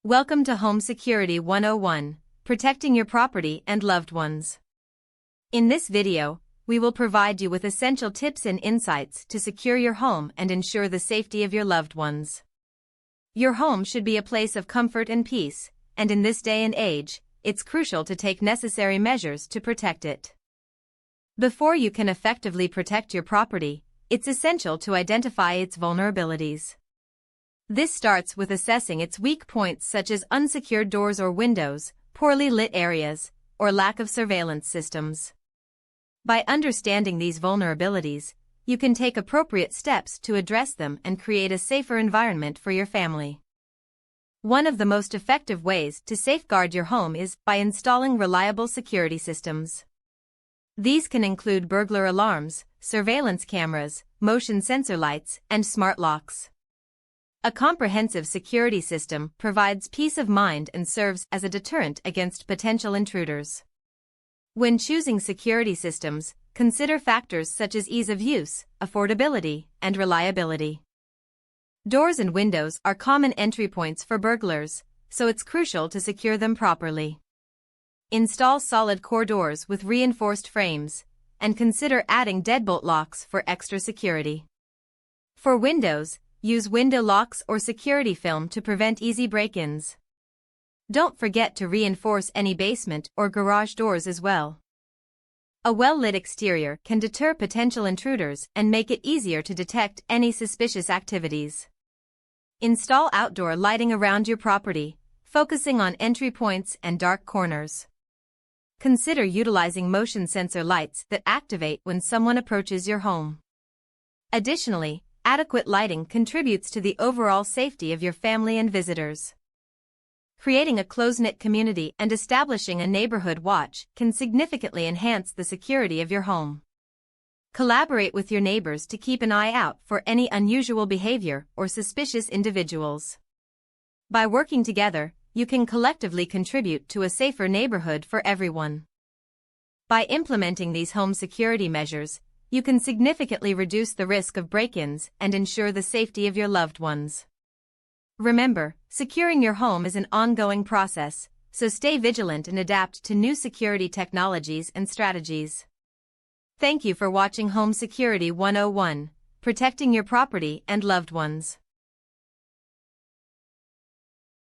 Welcome to Home Security 101, Protecting Your Property and Loved Ones. In this video, we will provide you with essential tips and insights to secure your home and ensure the safety of your loved ones. Your home should be a place of comfort and peace, and in this day and age, it's crucial to take necessary measures to protect it. Before you can effectively protect your property, it's essential to identify its vulnerabilities. This starts with assessing its weak points such as unsecured doors or windows, poorly lit areas, or lack of surveillance systems. By understanding these vulnerabilities, you can take appropriate steps to address them and create a safer environment for your family. One of the most effective ways to safeguard your home is by installing reliable security systems. These can include burglar alarms, surveillance cameras, motion sensor lights, and smart locks. A comprehensive security system provides peace of mind and serves as a deterrent against potential intruders. When choosing security systems, consider factors such as ease of use, affordability, and reliability. Doors and windows are common entry points for burglars, so it's crucial to secure them properly. Install solid core doors with reinforced frames, and consider adding deadbolt locks for extra security. For windows, use window locks or security film to prevent easy break-ins. Don't forget to reinforce any basement or garage doors as well. A well-lit exterior can deter potential intruders and make it easier to detect any suspicious activities. Install outdoor lighting around your property, focusing on entry points and dark corners. Consider utilizing motion sensor lights that activate when someone approaches your home. Additionally, adequate lighting contributes to the overall safety of your family and visitors. Creating a close-knit community and establishing a neighborhood watch can significantly enhance the security of your home. Collaborate with your neighbors to keep an eye out for any unusual behavior or suspicious individuals. By working together, you can collectively contribute to a safer neighborhood for everyone. By implementing these home security measures, you can significantly reduce the risk of break-ins and ensure the safety of your loved ones. Remember, securing your home is an ongoing process, so stay vigilant and adapt to new security technologies and strategies. Thank you for watching Home Security 101, Protecting Your Property and Loved Ones.